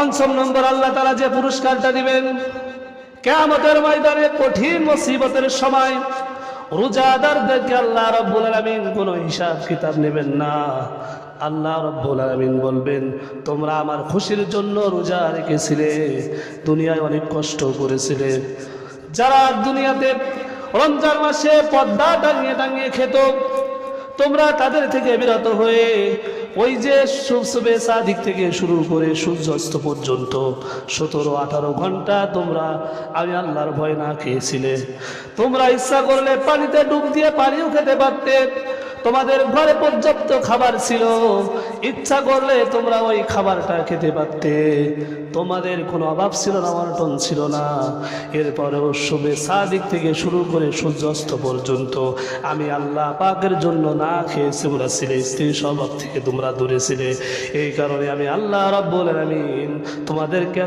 পঞ্চম নম্বর, আল্লাহ তাআলা যে পুরস্কারটা দিবেন কিয়ামতের ময়দানে কঠিন মুসিবতের সময়, রোজাদারদেরকে আল্লাহ রাব্বুল আলামিন কোনো হিসাব কিতাব নেবেন না। আল্লাহ রাব্বুল আলামিন বলবেন, তোমরা আমার খুশির জন্য রোজা রেখেছিলে, দুনিয়ায় অনেক কষ্ট করেছিলে। যারা দুনিয়াতে রমজান মাসে পর্দা টাঙিয়ে টাঙিয়ে খেত, তোমরা তাদের থেকে বিরত হয়ে ওই যে সুবে সাদিক থেকে শুরু করে সূর্যাস্ত পর্যন্ত 17-18 ঘন্টা তোমরা আমি আল্লাহর ভয় না খেয়েছিলে। তোমরা ইচ্ছা করলে পানিতে ডুব দিয়ে পানিও খেতে পারতে, তোমাদের ঘরে পর্যাপ্ত খাবার ছিল, ইচ্ছা করলে তোমরা ওই খাবারটা খেতে পারতে, তোমাদের কোনো অভাব ছিল না, অনটন ছিল না। এরপরেও শুবে সাদিক থেকে শুরু করে সূর্যাস্ত পর্যন্ত আমি আল্লাহ পাকের জন্য না খেয়েছি বলেছিলে, স্ত্রী স্বভাব থেকে তোমরা দূরে ছিলে। এই কারণে আমি আল্লাহ রাব্বুল আলামিন তোমাদেরকে